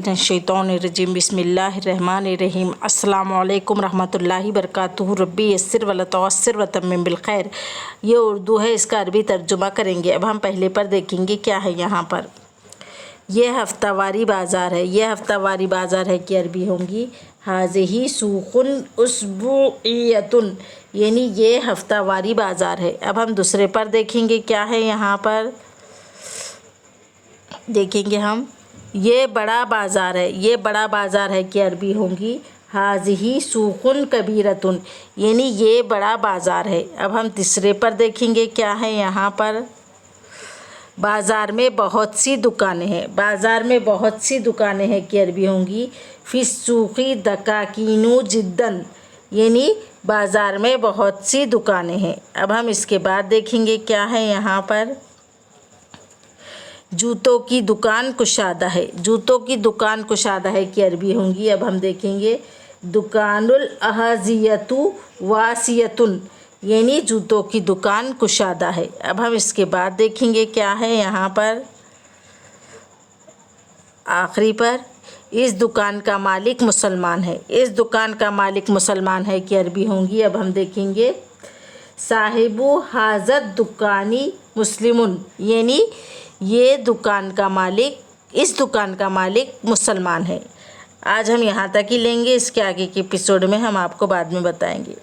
मिनश्शैतानिर्रजीम बिस्मिल्लाहिर्रहमानिर्रहीम अस्सलामु अलैकुम रहमतुल्लाहि बरकातुहू रब्बी यस्सिर वला तुअस्सिर व तम्मिम बिल खैर। ये उर्दू है, इसका अरबी तर्जुमा करेंगे। अब हम पहले पर देखेंगे क्या है यहाँ पर। यह हफ्तावारी बाज़ार है। यह हफ्तावारी बाज़ार है कि अरबी होंगी हाज़िही सूक़ुन उसबुइयतुन, यानी ये हफ्तावारी बाज़ार है। अब हम दूसरे पर देखेंगे क्या है यहाँ पर। देखेंगे हम, ये बड़ा बाज़ार है। ये बड़ा बाज़ार है कि अरबी होंगी हाज़िही सूक़ुन कबीरतुन, यानी ये बड़ा बाज़ार है। अब हम तीसरे पर देखेंगे क्या है यहाँ पर। बाज़ार में बहुत सी दुकानें हैं। बाज़ार में बहुत सी दुकानें हैं कि अरबी होंगी फ़िस्सूक़ी दकाकीनु जिद्दन, यानी बाज़ार में बहुत सी दुकानें हैं। अब हम इसके बाद देखेंगे क्या है यहाँ पर। जूतों की दुकान कुशादा है। जूतों की दुकान कुशादा है कि अरबी होंगी, अब हम देखेंगे दुकानुल अहज़ियतु वासियतुन, यानी जूतों की दुकान कुशादा है। अब हम इसके बाद देखेंगे क्या है यहाँ पर। आखिरी पर, इस दुकान का मालिक मुसलमान है। इस दुकान का मालिक मुसलमान है कि अरबी होंगी, अब हम देखेंगे साहिबु हाज़त दुकानी मुस्लिमुन, यानी ये दुकान का मालिक, इस दुकान का मालिक मुसलमान है। आज हम यहाँ तक ही लेंगे, इसके आगे के एपिसोड में हम आपको बाद में बताएंगे।